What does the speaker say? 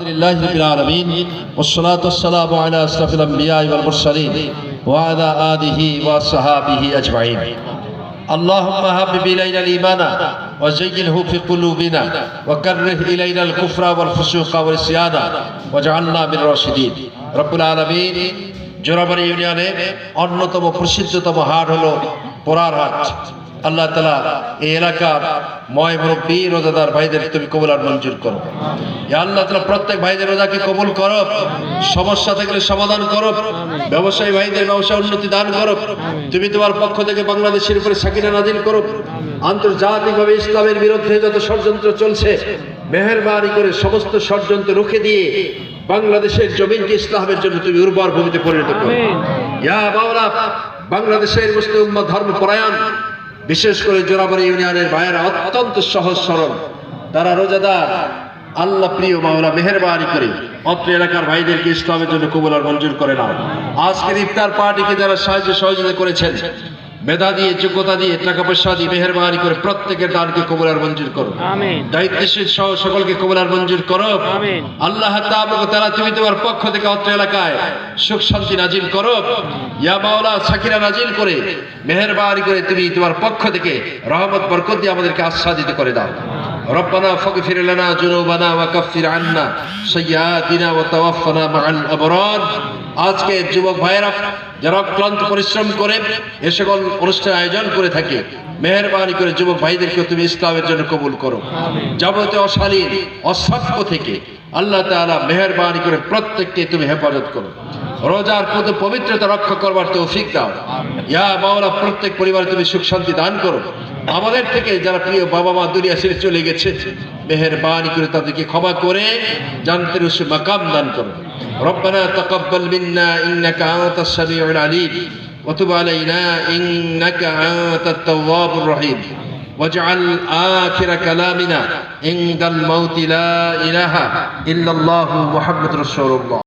لله رب العالمين والصلاة والسلام على أشرف الأنبياء والمرسلين وعلى آله وصحابه أجمعين. اللهم حبب إلينا الإيمان وزينه في قلوبنا وكره إلينا الكفر والفسوق والعصيان واجعلنا من الراشدين. رب العالمين জোরাবাড়ি ইউনিয়নে অন্যতম প্রসিদ্ধতম হাট হলো পোড়ার হাট। আল্লাহ তাআলা এই এলাকার ময় মুরব্বী রোজাদার ভাইদের তুমি কবুল আর মঞ্জুর করো। ইয়া আল্লাহ তাআলা প্রত্যেক ভাইদের রোজাকে কবুল করো, সমস্যা থাকলে সমাধান করো, ব্যবসায়ী ভাইদের ব্যবসা উন্নতি দান করো। তুমি তোমার পক্ষ থেকে বাংলাদেশের উপরে সাকিনা নাজিল করো। আন্তর্জাতিকভাবে ইসলামের বিরুদ্ধে যত ষড়যন্ত্র চলছে মেহেরবানি করে সমস্ত ষড়যন্ত্র রুখে দিয়ে বাংলাদেশের জমিনকে ইসলামের জন্য তুমি উর্বর ভূমিতে পরিণত করো। ইয়া মাওলা, বাংলাদেশের মুসলিম উম্মাহ ধর্মপরায়ণ বিশেষ করে জোরাবাড়ি ইউনিয়নের ভাইয়েরা অত্যন্ত সহজ সরল, তারা রোজাদার। আল্লাহ প্রিয় মাওলা মেহেরবানি করে অত্র এলাকার ভাইদেরকে ইসলামের জন্য কবুল আর মঞ্জুর করে নাও। আজকের ইফতার পার্টিকে যারা সাহায্য সহযোগিতা করেছেন মেধা দিয়ে, যোগ্যতা দিয়ে, টাকা পয়সা দিয়ে মেহেরবানি করে প্রত্যেকের দানকে কবুল আর মঞ্জুর করো। দায়িত্বশীল সহ সকলকে কবুল আর মঞ্জুর করো। আল্লাহ তাআলা তুমি তোমার পক্ষ থেকে অত্র এলাকায় সুখ শান্তি নাজিল করো। ইয়া মাওলা, সাকিনা নাজিল করে মেহেরবানি করে তুমি তোমার পক্ষ থেকে রহমত বরকত দিয়ে আমাদেরকে আচ্ছাদিত করে দাও। রব্বানা ফাগফির লানা যুনুবানা ওয়া কাফির আন্না সাইয়্যাতিনা ওয়া তাওয়াফফানা মাআল আবরার। আজকে যুবক ভাইয়েরা যারা ক্লান্ত পরিশ্রম করে এ সকল অনুষ্ঠান আয়োজন করে থাকে, মেহেরবানি করে যুবক ভাইদেরকে তুমি ইসলামের জন্য কবুল করো। যাবতীয় অশালীন অসভ্য থেকে আল্লাহ তাআলা মেহেরবানি করে প্রত্যেককে তুমি হেফাজত করো। রোজার প্রতি পবিত্রতা রক্ষা করবার তৌফিক দাও। ইয়া মাওলা, প্রত্যেক পরিবারে তুমি সুখ শান্তি দান করো। আমাদের থেকে যারা প্রিয় বাবা মা দুনিয়া ছেড়ে চলে গেছে মেহেরবানি করে তাদেরকে ক্ষমা করে জান্নাতের উচ্চ মাকাম দান করো। রব্বানা তাকাব্বাল মিন্না ইন্নাকা আনতাস সামিউল আলিম ওয়া তুব আলাইনা ইন্নাকা আনতাত তাওয়াবুর রহিম ওয়াজআল আখিরা কালামিনা ইনদাল মাউতি লা ইলাহা ইল্লাল্লাহু মুহাম্মাদুর রাসূলুল্লাহ।